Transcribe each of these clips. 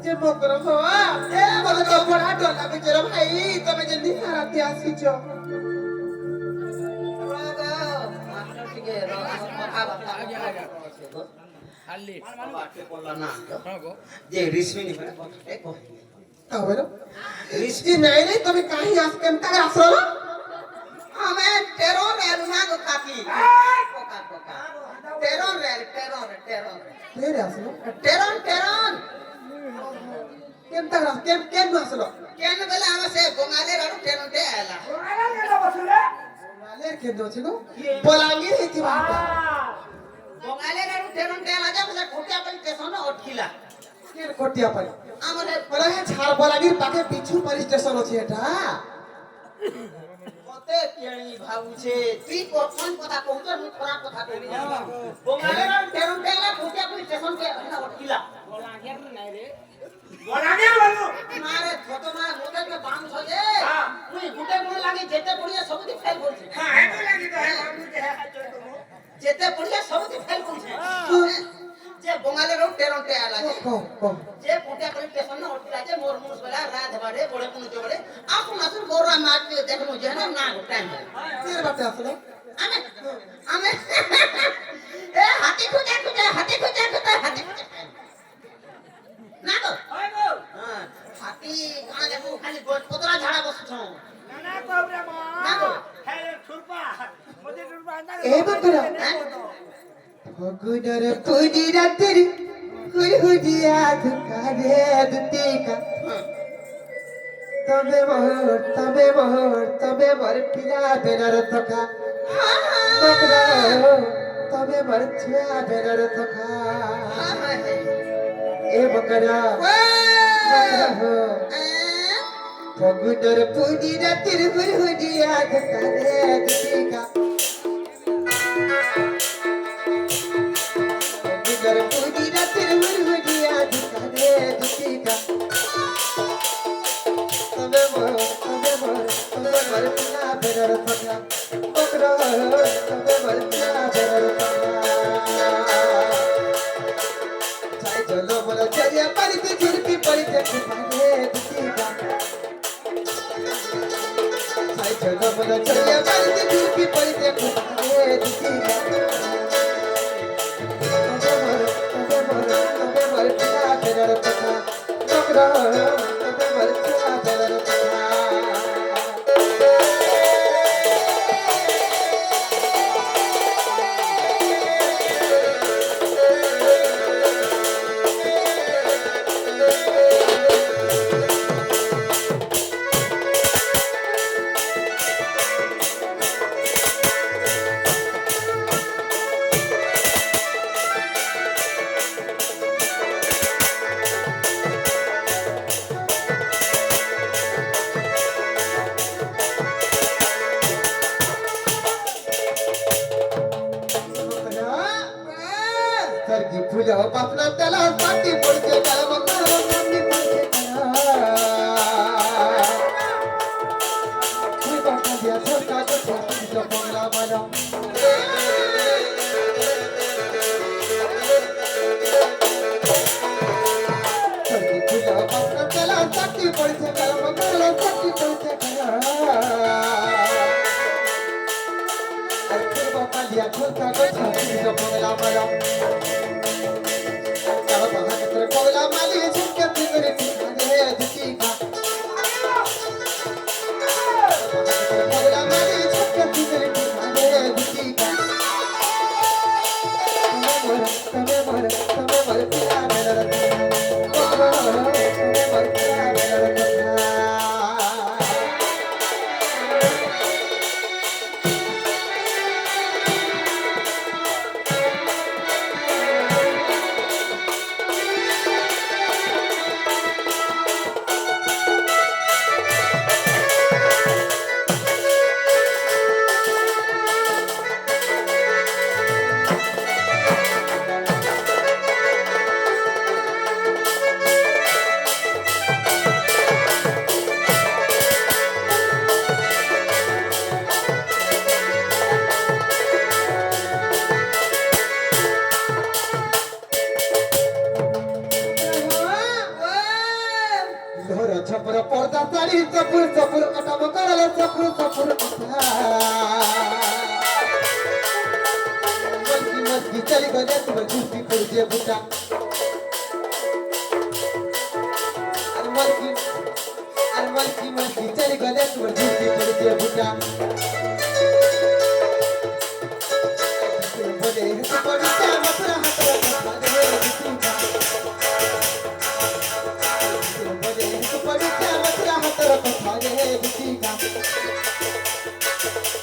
যে মকর হওয়া বলে তো পড়া ডলা বিচর ভাই তুমি যদি হারাতে আসিছ যে রিসমিনি রিস্কি নাই নাই তুমি কাহি আস কেমতা আসলো আমি টেরর রেল না গো কাকি পোকা পোকা টেরর রেল টেরর টেরর ফের আসলো টেরন টেরন কেমতা কেম আসলো কেন বেলা আমি সে বঙ্গালে রাড়ু টেরনতে আলা মালের কেন আছে গো বলাঙ্গীর হেতি বাটা বঙ্গালে রাড়ু টেরনতে আলা যা বলে কোটিয়া পরি স্টেশন অটকিলা কেন কোটিয়া পাই আমারে বলা হে ছাড় বলাঙ্গীর পাখে পিছু পারি স্টেশন আছে এটা মতে কেনি ভাবুছে তুই কোন কথা কହୁছ মু খরাপ কথা কইনি বঙ্গালে রাড়ু টেরনতে আলা কোটিয়া পরি স্টেশন কে অটকিলা বলাঙ্গীর নাই রে বলাঙ্গীর বলু মারে ফটো না মোতে কে বাম ছজে তুই গুটে গুণ লাগি যেতে পড়িয়া সবুতি ফেল করছে হ্যাঁ এতো লাগি তো হ্যাঁ আমি যে হ্যাঁ চল তো যেতে পড়িয়া সবুতি ফেল করছে যে বঙ্গালে রোড টেরনতে আলা কম যে কোটা করে স্টেশন না উঠলা যে মোর মুস বলা রাত বাড়ে বড়ে কোন চড়ে আপন আসুন গোরা মার দেখনো যে না না টাইম কের বাটা আসলো আমি আমি এ হাতি খুঁজে খুঁজে হাতি খুঁজে খুঁজে হাতি খুঁজে না তো ওই গো হ্যাঁ হাতি কানা দেখো খালি কতরা ঝাড়া বসছ না না কবরে মা না গো হ্যাঁ ছুরপা মোদে ছুরপা না এই বকরা ভগুডর পুজি রাতের হুড়হুড়িয়া ধুকারে দুতিকা তবে মোর পিলা বেনার তকা বকরা তবে মোর ছিয়া বেনার তকা এ বকরা হো ভগুডর পুজি রাতের হুড়হুড়িয়া ধুকারে দুতিকা ভগুডর পুজি রাতের হুড়হুড়িয়া ধুকারে দুতিকা তবে মোর পিলা বেনার তকা বকরা তবে মোর পিলা বেনার তকা চাই চলো বলো চরিয়া পারিতে ঝুরপি পড়িতে খুপারে দুতিকা চাই চলো বলো চরিয়া পারিতে ঝুরপি পড়িতে খুপারে দুতিকা তবে মোর পিলা বেনার তকা বকরা তবে মোর পিলা বেনার তকা सरगी फुलं पापला त्याला पाठी पडते काय मग पाठी पडते मी बाका द्या सरका तुझ्या बंगला मला सरगी फुलं पापला त्याला पाठी पडते काय मग पाठी पडते काय बाका द्या सरका तुझ्या बंगला मला kalau bahkan terkola mali suka tinggal di mana ditika terkola mali suka tinggal di mana ditika tame mar pila mera tame mar pila mera কি সপুর সপুর কথা মকরালে সপুর সপুর কথা মস্কি মস্কি চলি গলে তোমার ঝুঁকি পড়ছে বুটা আর মস্কি মস্কি চলি গলে তোমার ঝুঁকি পড়ছে বুটা বলে হেসে পড়ছে মথুরা হাতরা কথা রে বুটিকা বলে হেসে পড়ছে মথুরা হাতরা কথা রে বুটিকা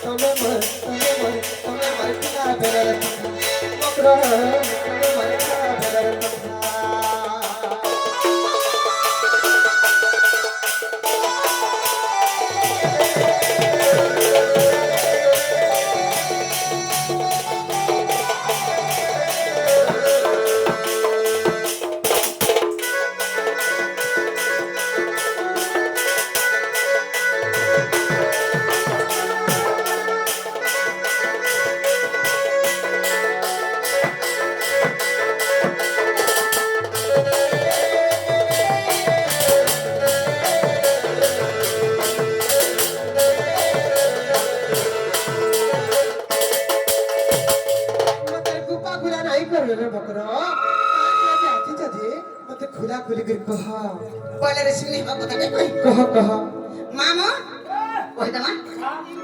তুমি মর পিলা বেলার মকরা তুমি মর পিলা বেলার खुला खुली कर कहा पहले रसमी हम बता के कोई कहा मामा कह दमा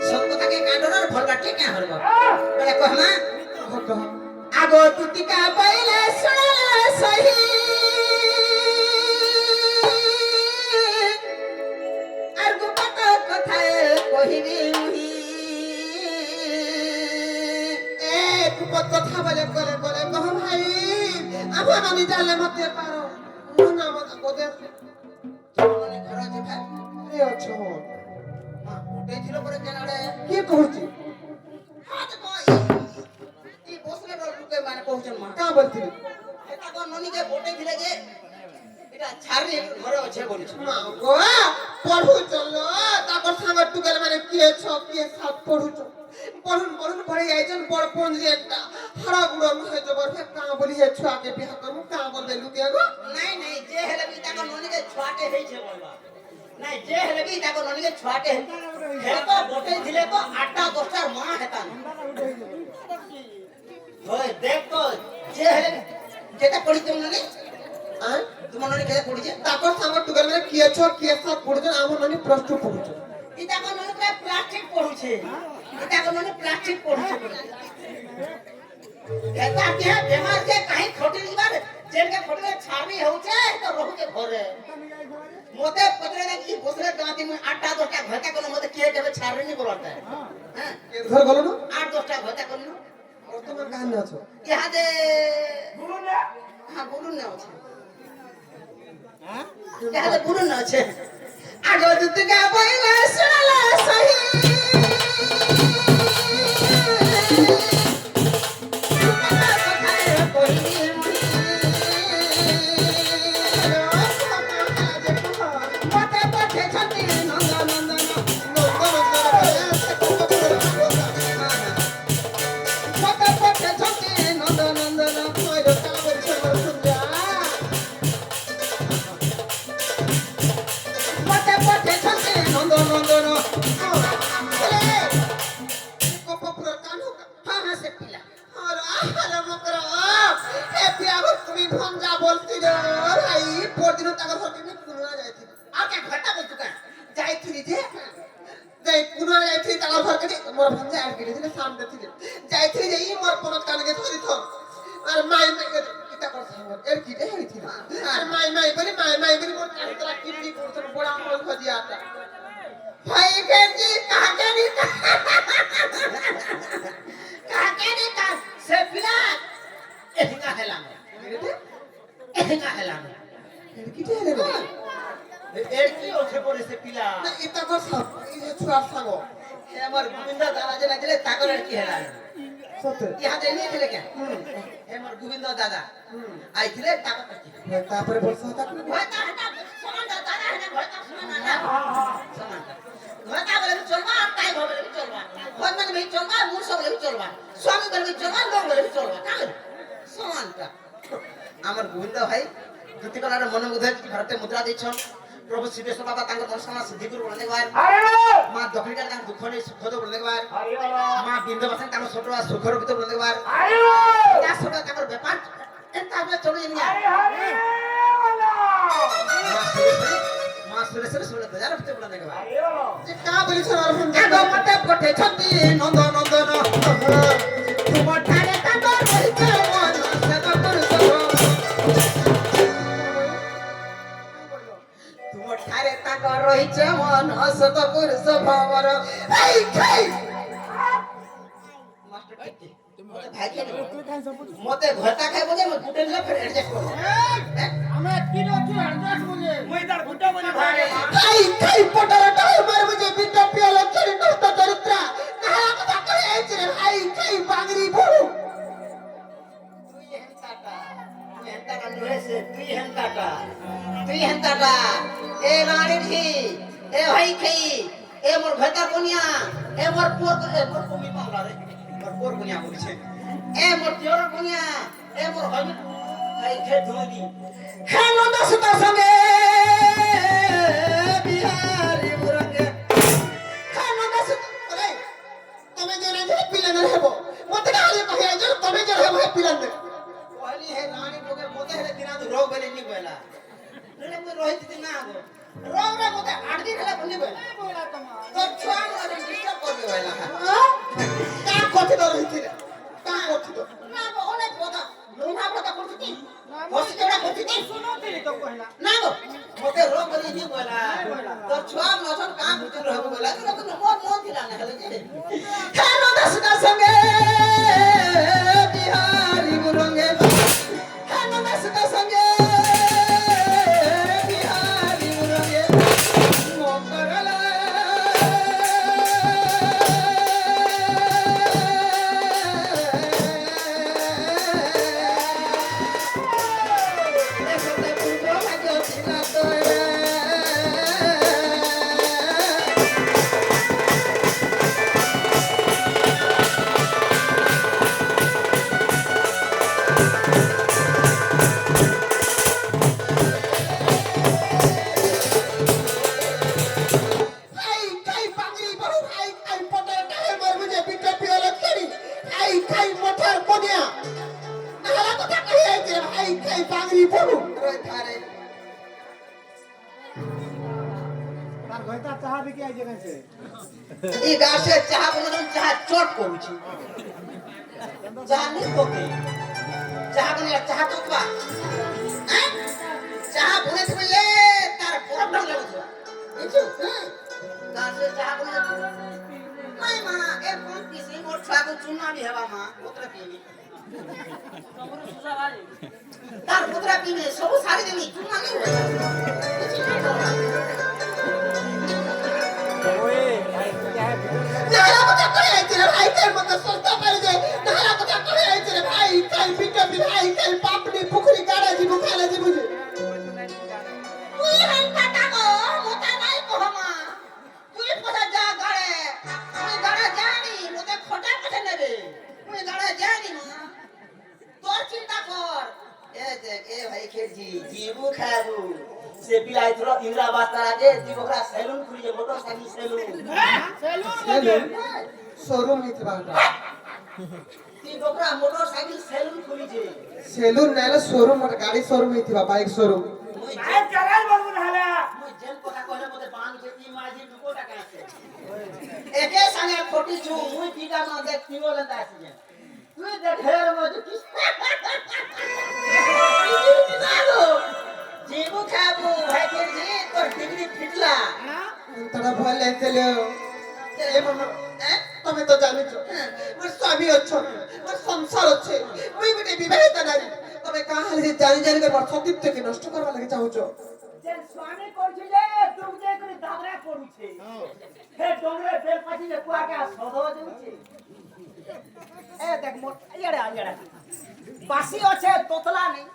सब কথা के कांडोर भल बाटे क्या हरबो पहले कहमा कहा आगो तुतिका पहले सुनला सही আর গোপাত কথায় কহিবি মুহি ए कुपत कथा बोले बोले बोले कहो भाई अब আমি জানলে মতে পারো না মত কোদে মনে ঘর আছে ভাই এ আছো ওটে ছিল পরে কেনাড়ে কি কହୁছি হাত কই এই বসলে লোকে মানে কହୁছন মা কা বলতি এটা কোন ননিকে ভোটে দিলে যে এটা ছাড়ি ঘরে আছে বলিছ মা গো পড়ু চলো তারপর সাঙ্গ টুকেল মানে কি ছ কি সব পড়ু পড়ুন পড়ে আইজন বড় কোন যে একটা হাড়া গুড়ো হয়ে যাব ফে কা বলি হে ছুয়াকে বিয়া করমু কা বলবে লুকে গো নাই নাই যে হেলে বি তাকে ননিকে ছুয়াটে হইছে বলবা নাই যে হেলে বি তাকে ননিকে ছুয়াটে হে তো ভোটে দিলে তো 8টা 10টার মা হেতা হয় দেখ তো যে হেলে যেটা পড়ি তুমি ননি আর তোমার ননি কেটে পড়িছে তারপর সাঙ্গ টুকেল মানে কি ছ কি সব পড়ুছেন আমার মানে প্রশ্ন পড়ুছেন ইটা কোন ননি প্লাস্টিক পড়ুছে এটা কোন ননি প্লাস্টিক পড়ুছে এটা কে বেমার যে কাই খটি দিবার যেনকে খটিলে ছাড়ি হউছে তো রহুকে ঘরে মতে পত্রে দেখি বসরে গাঁতি মু 8টা 10টা ঘটা কোন মতে কে কেবে ছাড়ি নি বলতে হ্যাঁ ধর গলো না 8 10টা ঘটা কোন তোমার গান আছো ইহাদে হ্যাঁ বলুন না আছে হ্যাঁ ইহাদে বলুন না আছে আগো দুতগা বইলা শুনলা সহি আমার গোবিন্দ দাদা যে নাছিলে তাকর আর কি হেলা সত্যি ইহাতে নিয়ে ছিলে কেন আমার গোবিন্দ দাদা আইছিলে তাকর কি তারপরে বলছ তাকে ঘরটা হটা সমান দাদা হেনা ঘরটা সমান না সমান ঘরটা বলে চলবা আর তাই বলে চলবা ঘর মানে ভাই চলবা মুর সব বলে চলবা স্বামী বলে চলবা লোক বলে চলবা কাল সমানটা আমার গোবিন্দ ভাই দুটি কলার মনের মধ্যে ভারতে মুদ্রা দিছন প্রভু সিদ্ধেশ্বর বাবা তাঙ্গ দর্শনা সিদ্ধি করে বলে দেখবার মা দক্ষিণকার তাঙ্গ দুঃখ নেই সুখ তো বলে দেখবার মা বিন্দুবাসন তাঙ্গ ছোট আর সুখর ভিতর বলে দেখবার তার ছোট তাঙ্গর ব্যাপার এন্তা হবে চলে নিয়া মা সুরেশ্বর সুরে দয়ার ভিতর বলে দেখবার যে কা বলিছ অরবিন্দ আগো মতে পঠে ছন্তি নন্দ নন্দন তোমার ঠারে তাঙ্গ রহিছে মন সদ পুরুষ তোমার ঠারে তাঙ্গ রহিছে মন সদ পুরুষ ভবর এই খাই মাস্টার টিকে মতে ভাই কে মতে ঘটা খাই বলে মই গুটে নিলে ফের অ্যাডজাস্ট করব আমরা কি রকম অ্যাডজাস্ট বলে মই তার গুটা বলে ভাই খাই খাই পটারা টাই মার বুঝে বিদ্যা পিয়াল চরি নষ্ট চরিত্র নাহা কথা কই আইছে রে ভাই খাই বাঙরি বড় তুই হেন্তাটা নহেছে তুই হেন্তাটা এ রানী ঢি এ ভাই খাই এ মোর ঘটা কোনিয়া এ মোর কমি পাওলা রে মোর পোর কোনিয়া বলছে এ মোর তিওর কোনিয়া এ মোর ভাই খাই খে ধুনি হে নন্দ সুতা সঙ্গে বিহারি মুরঙ্গে হে নন্দ সুত আরে তুমি জেনে যে পিলান হেব মতে কালে কহি আইছ তুমি যে হেব পিলান দে कहली है रानी लोगे मोते है दिना तो रोग बेले नहीं बोला रे मैं रोहित दिन ना आगो रोग रे मोते 8 दिन हला बनी बोला बोला तमा तो छुआ न डिस्टर्ब कर दे बोला কা কতি দর হইছিল কা কতি দর ना गो ओने पोता लोना पोता करती होसी केड़ा करती सुनो तेरी तो कहला ना गो मोते रोग बेले नहीं बोला तो छुआ न सन काम भीतर रहबो बोला तो मोन थिला ना हले जे हे नो दस का संगे बिहारी मुरंगे हे नो दस का संगे बिहारी मुरंगे मोकरला ऐसे पूरो भाग्य थिला तो আই খাই বাঙরি বড় আই খাই পটারা টাই মার বুঝে বিদ্যা পিয়াল চরি আই খাই মঠার কোনিয়া নাহা কথা কহি আইছে রে ভাই খাই বাঙরি বড় রই থারে তার ঘইতা চাহা বিকে আইছে কাছে এই গাছে চাহা বলে চাহা চট করুছি জানি তোকে চাহা বলে চাহা তোকবা চাহা বলে তুমি এ তার বড় লাগছে বুঝছো গাছে চাহা বলে নাই মা এ কোন পিসি মোর ছাগো চুনা বি হেবা মা পুত্র পিনি তার পুত্র পিনি সব সারি দেবি চুনা নেই ওই ভাই চাহে নাহা কথা কহি আইছে রে ভাই খাই মত সস্তা পারে যে নাহা কথা কহি আইছে রে ভাই খাই বিদ্যা ভাই খাই পাপনি পুকুরি গাড়া জীবু খালা জীবু তুই হেনকাটা গো মোটা নাই কহমা তুই পথা যা গাড়ে তুই গাড়া জানি মোতে খটা পথে নেবে তুই গাড়া জানি মা তোর চিন্তা কর এ দেখ এ ভাই খেজি জীবু খাবু সে পিলাই তোর ইন্দ্রাবাস তারা যে জীবকরা সেলুন খুলি যে মোটরসাইকেল সেলুন সেলুন শোরুম নিতে বাটা জীবকরা মোটরসাইকেল সেলুন খুলি যে সেলুন নাইলে শোরুম মানে গাড়ি শোরুম নিতে বাইক শোরুম মুই ভাই চালাই বলবো তাহলে মুই যেন কথা কইলে মতে বান যে কি মাঝি দুকো টাকা আছে একে সঙ্গে ফটি চু মুই পিটা না দেখ কি বলেন তা আছে যে তুই দেখ ঢের মজা কি জীবু খাবু ভাই কে জি তোর ডিগ্রি ফিটলা তারা ভয় লাগতেলে এ মামা তুমি তো জানিছ মোর স্বামী অছ মোর সংসার আছে মুই গোটে বিবাহিত নারী তবে কাহালে যে জানি জানি করে মোর সতীত্বকে নষ্ট করবা লাগে চাহুছ যে স্বামী করছিলে তুই যে করে দাদরা পড়ুছে হে ডংরে বেল পাছি যে কুয়াকে সদ দেউছে এ দেখ মোট ইয়াড়ে আইড়া বাসি আছে তোতলা নেই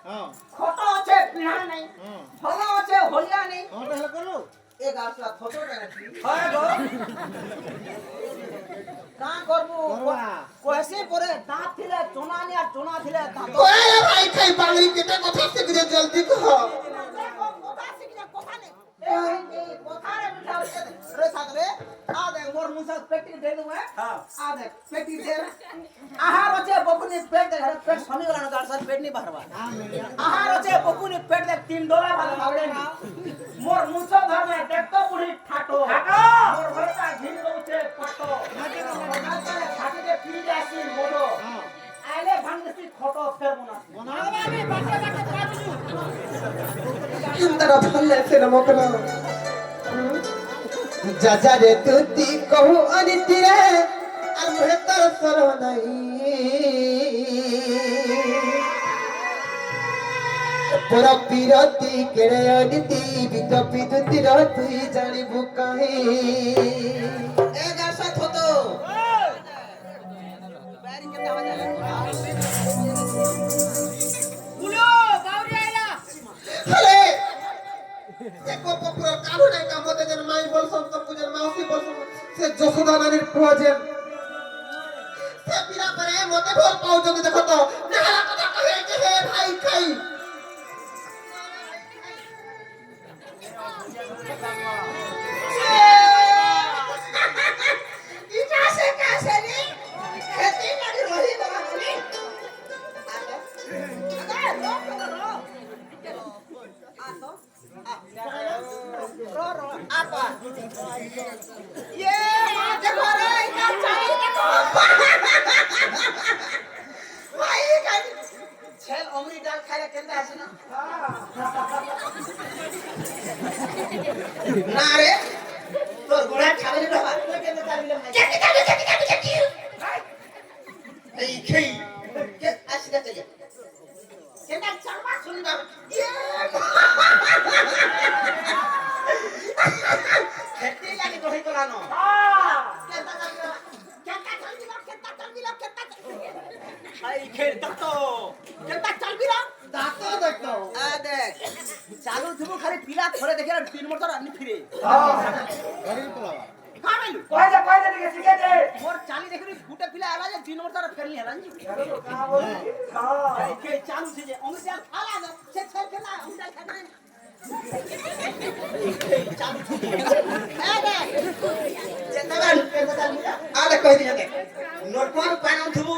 খট আছে পিঢ়া নেই ভাল আছে হলিয়া নেই তাহলে করো এ গাছটা ফটো দেখাচ্ছি হয় গো কা করবো করবা। কইছে পরে দাঁত থিলে চোনা নি আর চোনা থিলে দাঁত ওরে ভাই খাই বাঙালি কেটা কথা শিখরে জলদি কহ কথা শিখলে কথা নেই এ मुसा पेटी दे दूं मैं हां आ देख पेटी दे आहार আছে বকুনি পেট দেখ পেট সমি গলা না গাড় সর পেট নি বাহরবা আহার আছে বকুনি পেট দেখ 3 ডলা ভালো ভাবলে না মোর মুছো ধর না দেখ তো বুড়ি ঠাটো মোর ঘরটা ঘিন রউছে পটো মাঝে খাটি দে পি যাসি মোড়ো আইলে ভাঙছি খটো ফের মনা আমি বাটে বাটে পাবলু তারা ভালে ফের মকরা যা যা রে তুই কহু অনিতি রে আর মোহে তোর সরব নাই পর বিরতি কেড়ে অনিতি বিত বিদুতি র তুই জানিবু কাহে এ গাছা থতো বাইরে কেমন আওয়াজ আলে বুলো বাউরি আইলা হলে एको पपुर कालू नाही का मते जन माई बोलसन तो कुजन माउसी बोलसन से जसोदा नानीर प्रोजेन से बिना परे मते बोल पाउ जदी देखो तो नाला कथा कहे के हे भाई खाई इटा से कैसे नी खेती लगी रही बना नी अगर रो apa ये देखो रे इधर चाहिए देखो भाई kan छेल अमरी डाल खाले केंदा আছে না না রে তোর গোড়া ছাগলি বাবা কেন চালিলে ভাই চেকি এই খেই কে আসিদা চলে কেনটা চালবা শুনি না ইয়ে खेती लगी रही करानो केंता चल बिला भाई खेल दत्तो केंता चल बिला দাঁতো দেখতো आ देख চালু থুবু খালি পিলা ধরে দেখে 3 মোটর আনি ফিরে কামেলু কয়দা লিখে শিখে দে মোর চালি দেখি ফুটে পিলা আলা যে 3 মোটর ফেলনি হলা নি কা বলি হ্যাঁ কে চালু সে যে অমর চাল খালা না সে ছেল খেলা অমর চাল খানা চালু এ দে চেতাগান আরে কই দিছে দেখ নটর পানন থুবু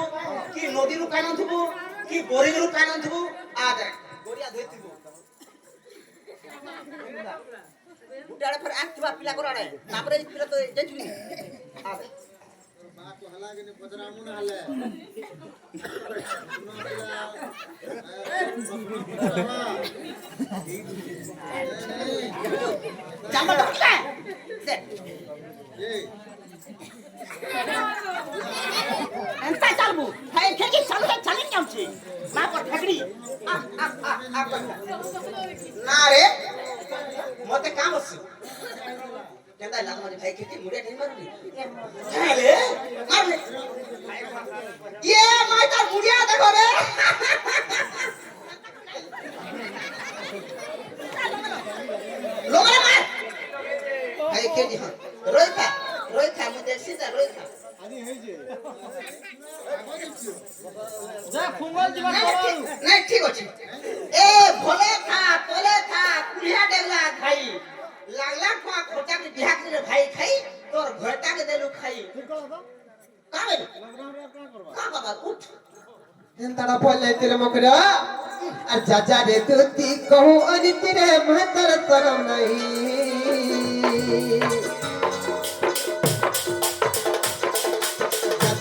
কি নদীরু পানন থুবু কি বরিগরু পানন থুবু আ দেখ গড়িয়া ধই থুবু বুটাড়ে ফের আঁকবা পিলা করাড়ে তারপরে পিলা তো দেখি আ দেখ মা তো হালাগেনি বজরামু না হালে জামা ঢুকলে দেখ এন্তা চালবু ভাই খেকি চালু চালিন যাচ্ছে মা পর ঠাকড়ি না রে মতে কাম আছে কেনটা লাগ মানে ভাই খেকি মুড়ে ঠেই মারবি হ্যালে মারলে ইয়ে মাই তার মুড়িয়া দেখো রে লোগরে মার ভাই খেকি হ্যাঁ রই খা মু দেখছি যা রই খা আদি হইছে যা ফুঙ্গল দিবা নাই ঠিক আছে এ ভলে খা তলে খা কুড়িয়া ডেলা খাই লাগলা কোয়া খোটা কি বিয়া করে ভাই খাই তোর ঘরটা কে দেলু খাই ঠিক কথা কাবে কা বাবা উঠ তারা বলে তেলে মকরা আর যা যা রে তুই কহু অনিতি রে মহতর সরব নাই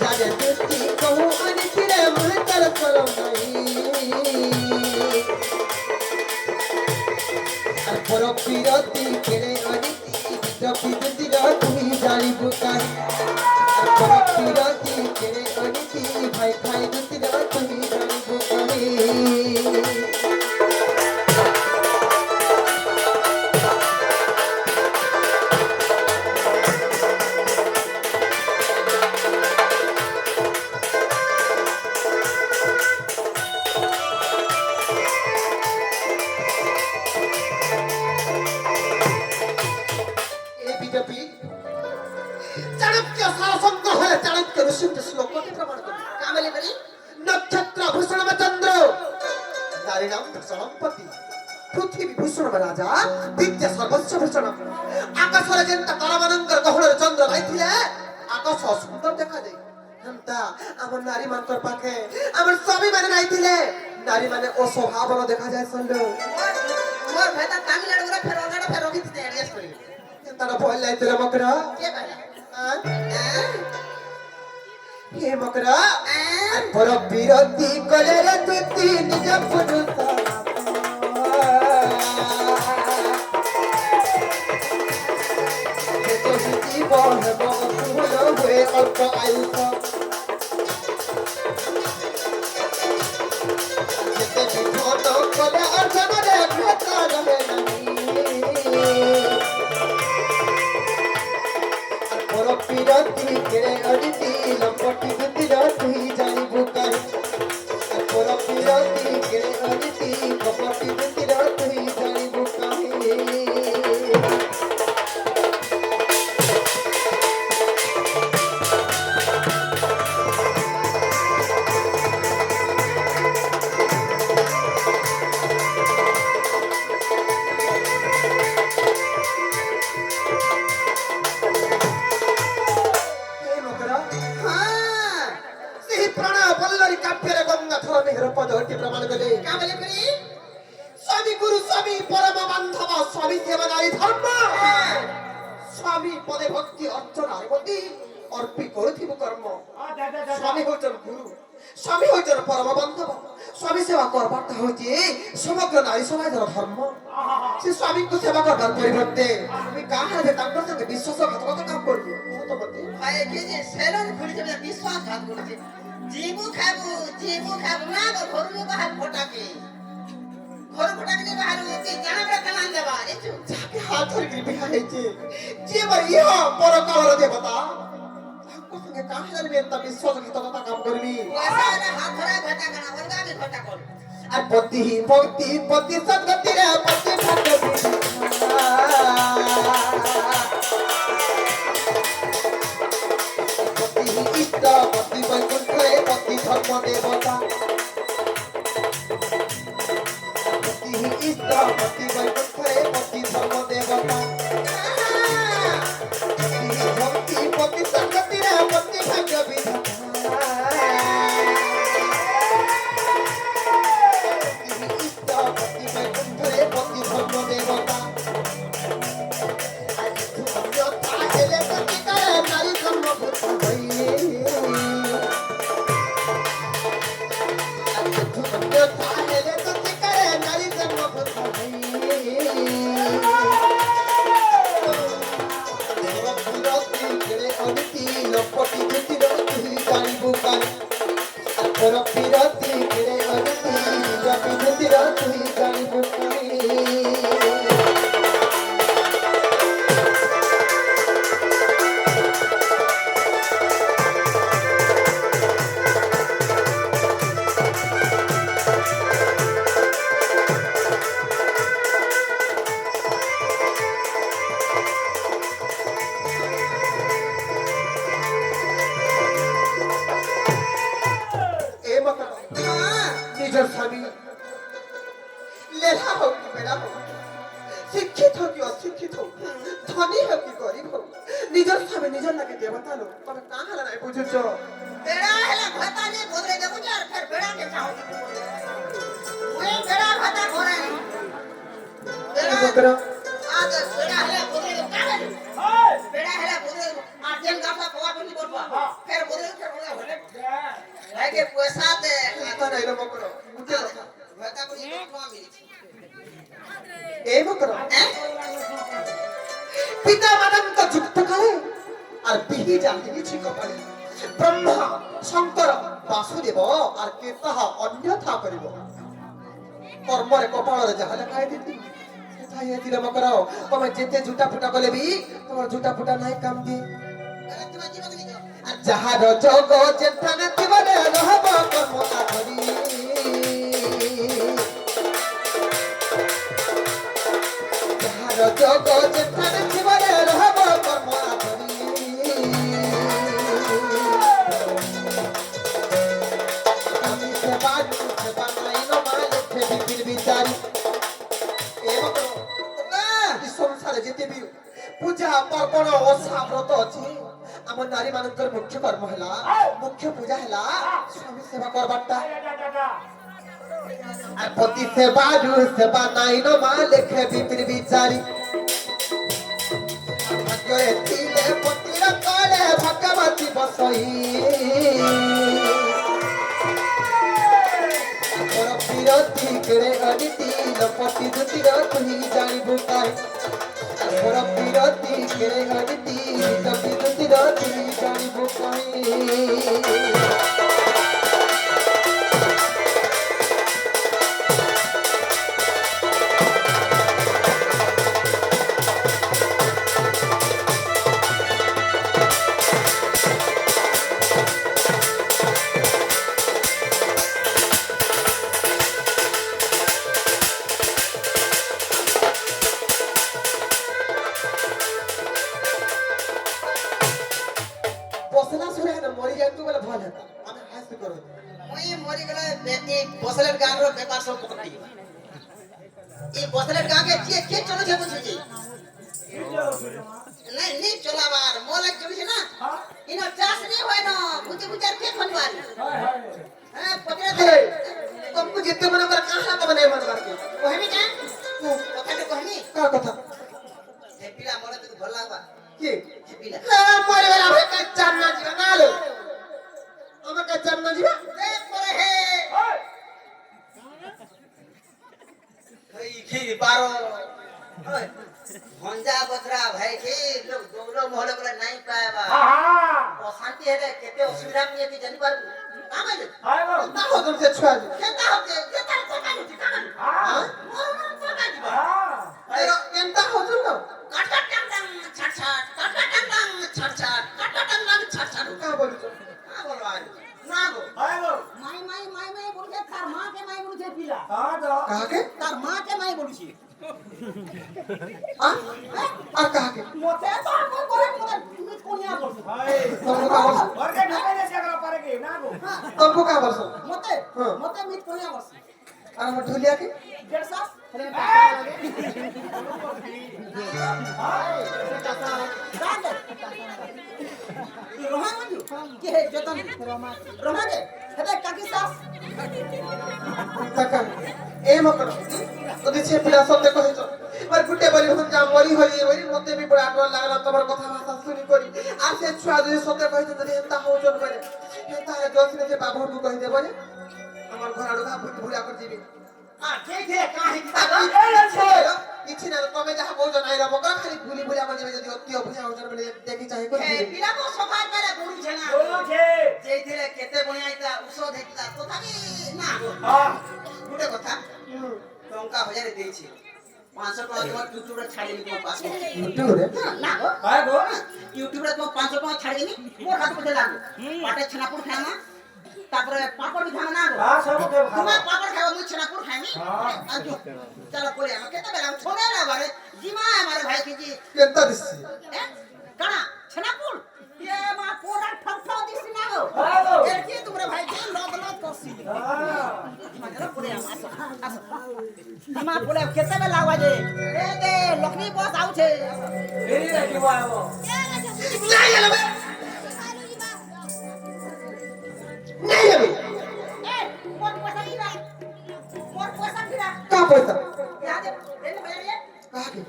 যা যা রে তুই কহু অনিতি রে মহতর সরব নাই আর পর বিরতি কেড়ে অনিতি বিত বিদুতি র তুই জানিবু কাহে আর পর বিরতি কেড়ে অনিতি ভাই খাই দুতি র তুই জানিবু কাহে বিজেপি চাণক্য শাসঙ্গ হলে চাণক্য ঋষিতে শ্লোকটি প্রমাণ করে কামেলি করি নক্ষত্র ভূষণ চন্দ্র নারী নাম সম্পত্তি পৃথিবী ভূষণ রাজা বিদ্যা সর্বস্ব ভূষণ আকাশরে যেন্তা তারামানঙ্কর গহণর চন্দ্র ভাইছিলে ଆକାଶ ସୁନ୍ଦର ଦେଖାଯାଏ ହେନ୍ତା ଆମର ନାରୀ ମାନଙ୍କର ପାଖେ ଆମର ସ୍ୱାମୀ ମାନେ ନାଇଥିଲେ ନାରୀ ମାନେ ଅସ୍ୱଭାବର ଦେଖାଯାଏ ସନ୍ଦେହ मोर भैता तमिलनाडु रे फेर अलगड़ा फेर रखी दे एडजस्ट करी ହେନ୍ତାଟା ଭଲ ଲାଗିଥିଲା ମକରା के कहला ହେ ମକରା ପର ବିରତି କଲେରେ ତୁତି ନିଜ ପୁରୁଷ জীবন বন্ধুর হয়ে অল্প আয়ুষ যেতে বিপদ কলে অর্জনের ভেতা রহে পর বিরতি কেড়ে অদিতি লম্পটি বুদ্ধির তুই জানিবু কাহি পর বিরতি কেড়ে অদিতি লম্পটি বুদ্ধির তুই জানিবু কাহি प्रमाण कले का बोले करी स्वामी गुरु स्वामी परम बांधव स्वामी सेवा नारी धर्म स्वामी पदे भक्ति अर्चना प्रति अर्पित करुथिबु कर्म स्वामी होचन गुरु स्वामी होचन परम बांधव स्वामी सेवा करबाटा होची समग्र नारी समाजर धर्म से स्वामी को सेवा करबार परिवर्ते আমি কাহারে তাঙ্কর সঙ্গে বিশ্বাসঘাতকতা কাম করবি তো বলতে ভাই কি যে সেলুন খুলি যে বিশ্বাসঘাত করছে जीबू खाबू ना घरु बाहर फटाके घर फटाके ने बाहर होती जाना बड़ा कलान देबा एचु जाके हाथ धर के बिहा हेचे जे बरिया परकावर देवता हमको संगे काहे में त विश्वासघातकता काम करबी वैसा रे हाथ धरा घटा कना अलगा भी घटा कर আর পতি ভক্তি পতি সদ্গতি রে পতি ভক্তি পতি ইষ্ট পতি বৈকুণ্ঠে পতি ধর্ম দেবতা পতি ইষ্ট পতি বৈকুণ্ঠে পতি ধর্ম দেবতা পতি ভক্তি পতি সদ্গতি রে পতি ভাগ্য বিধাতা নিজের স্বামী লেখা হোক কি বেড়া হোক শিক্ষিত হোক কি অশিক্ষিত হোক ধনী হোক কি গরিব হোক নিজের স্বামী নিজের লাগে দেবতা লোক তবে কাহালা নাই বুঝুছ बेड़ा हेला घटा ने बोले देखो यार फिर बेड़ा के चाहो ओए बेड़ा घटा घरे बकरा आज बेड़ा हेला बोले का बोले बेड़ा हेला बोले आजन गासा कवा बोली बोलबा फिर बोले होले भाई के पैसा दे आता नहीं रे बकरा बुझे घटा बोली तो मिली ए बकरा পিতা মাতাঙ্ক যুক্ত কালে আর বিহি জাতি ছিল কপালে ব্রহ্মা শঙ্কর বাসুদেব আর কে তাহা অন্যথা করিব কর্মরে কপাଳରେ যাহা লেখা ହେଇଛି সেটা ହେଇଛି রে বকরা তুমি যেতে জুটা ফুটা কলে বি তোমার জুটা ফুটা নাই কাম দি तुम्हारा जीवन नहीं আর যাহার যোগ যেখানে জীবনে রহব কর্ম আধরি যাহার যোগ যেখানে জীবনে রহব কর্ম আধরি আমি সেবা নাই নমালে ফেবির বিচারি এবং এই সংসারে যেতে বি পূজা পার্বণ ও সাব্রত আছে ଆମ ନାରୀ ମାନଙ୍କର ମୁଖ୍ୟ କର୍ମ ହେଲା ମୁଖ୍ୟ ପୂଜା ହେଲା ସ୍ୱାମୀ ସେବା କରବାଟା আর পতি সেবা জু সেবা নাই ন মা লেখে বিপির বিচারি ভাগ্যরে ছিলে পতির কলে ভগবতী বসই তোর বিরতি কেড়ে অনিতি পতি দুতির তুই জানিবু কাই তোর বিরতি কেড়ে অনিতি পতি দুতির তুই জানিবু কাই বসনা শুনে না মরি যাইতো বলে ভালো হতো আমি হাসি করব মই মরি গেলে এই বসলের গান র বেকার সব পকড়ি এই বসলের গান কে কে চলেছে বুঝছি নাই নি চলাবার মোলে চলেছে না ইনো চাষ নি হয় না বুঝি বুঝার কে খনবার হ্যাঁ পকড়ে দে तुमको जितने मन कर कहां तो बने मन करके কহমি না কথাটা কহমি का কথা হে পিলা মোরে তো ভাল লাগবা কি হে পিলা মরে বেলা ভাই কাচ্চা না জিবা না লো আমার কাচ্চা না জিবা দে পরে হে এই কি বারো ভঞ্জা বদরা ভাই কি লোক দৌড় মহলে বলে নাই পায়বা অশান্তি হেলে কেতে অসুবিধা নিয়ে কি জানি পারবো কামাইলে না हो तुमसे छुआ जी কেতা হতে কেতা কামাই কামাই হ্যাঁ কামাই দিবা तेरा केंता हो तुम ना কাট কাট টাং টাং ছাট ছাট কাট কাট টাং টাং ছাট ছাট কাট কাট টাং টাং ছাট ছাট का बोल तो না বলো আর না গো মাই বলছে তার মাকে মাই বলছে পিলা कहा के তার মাকে মাই বলছি आ कहा के মতে তো আমল করে মতে তুমি কোনিয়া বলছো तुमको का बोल तुमको का बोल মতে হ্যাঁ। মতে মিট কোনিয়া বলছো और हम ढोलिया के দেড়শা রোমা মঞ্জু কি হে যতন রোমা কে হেতে কাকি সাস तका ए मकर तो दिछे पिला सब देखो हिचो पर गुटे बली हम जा मरी होई वरी मते भी बड़ा डर लागला तमर कथा भाषा सुनी करी आ से छुआ जे सते कहि त हेता हो जन करे हेता जोस ने जे बाबू को कहि देबो जे हमर घर आडू का भूला कर जीबी आ के के काहे କିଛି ନା ତମେ ଯାହା କହୁଛ ନାଇଁ ର ମକର ଖାଲି ଭୁଲି ଭୁଲି ଆମର ଯେବେ ଯଦି ଅତି ଅଭୂଷା ହଉଛ ବୋଲେ ଦେଖି ଚାହିଁ କରି ଏ ପିଲା को सफा करे गुरुछे ना जेथिले केते बनियाइता ଔଷଧ ହେଇता ତଥାପି ନା ଗୋଟେ କଥା ଟଙ୍କା 1000 ଦେଇଛି 500 ଟଙ୍କା ତମ ୟୁଟ୍ୟୁବ ରେ ଛାଡ଼ିଲି ତମ ପାସ ୟୁଟ୍ୟୁବରେ ନା ଗো ୟୁଟ୍ୟୁବ ରେ ତମ 500 ଟଙ୍କା ଛାଡ଼ିଲି ମୋର ହାତ ପଟେ ଲାଗୁ ପାଟେ ଛେନାପୁର ଖାଇମା ତାପରେ ପାପଡ଼ ବି ଖାଇମା ନା ଗো ତୁମେ ପାପଡ଼ ଖାଇବ ମୁଁ ଛେନାପୁର ଖାଇମି ଆજો ଚଲ ପଳେ ଆମ କେତେ ବେলা ଛୋଡେ ନା ବାରେ ଜିମା আমারে ভাই কি କେନ୍ତା ଦିସି কানা ছনাপুর এ মা পোড়া ঠক ঠক দিছি না গো এর কি তোমরা ভাই কি লদ লদ করছি মানে পড়ে আসো আসো মা পড়ে কেতে বেলা বাজে এ দে লক্ষ্মী বস আউছে নাই গেল বে নাই যাবে এ মোর পয়সা দিবা মোর পয়সা দিবা का पैसा ইয়াদে এনে ভাই कहा के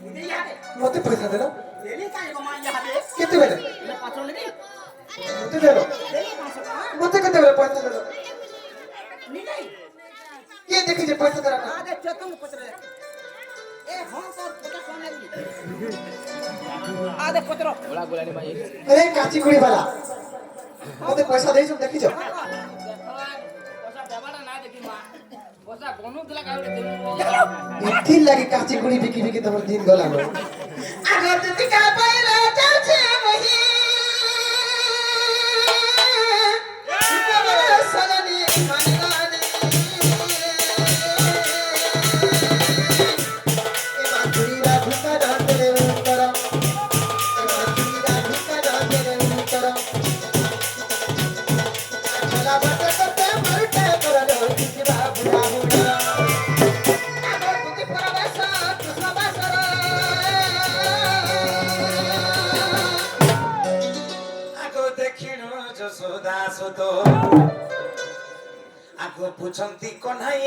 ইদে ইয়াদে मते पैसा दे दो এলি কাই গো মা ইয়াদে केते बेले এ পাঁচশ লেবি मते दे दो এলি 500 টাকা मते केते बेले पैसा दे दो নি নাই के देखि जे पैसा देरा আদে চেতন পত্রে এ হন তোর পয়সা কোন লাগি আদে পত্র अरे काची कुड़ी वाला मते पैसा देई सब देखि जो इथिल लागि काची कुड़ी बिकी बिकी तमर दिन गला नो अगर तुझे का पाइला चाचे वही तमर सजनी मनगानी ए माधुरी रा भिका डांत रे उतर ए माधुरी रा भिका डांत रे उतर चला बट करते मरते कर रो किसी बाबू बुढ़ा अगर तुझे परवासा कृष्ण बासरा ଯଶୋଦା ସୁତ ଆଗ ପୁଛନ୍ତି କହ୍ନାଇ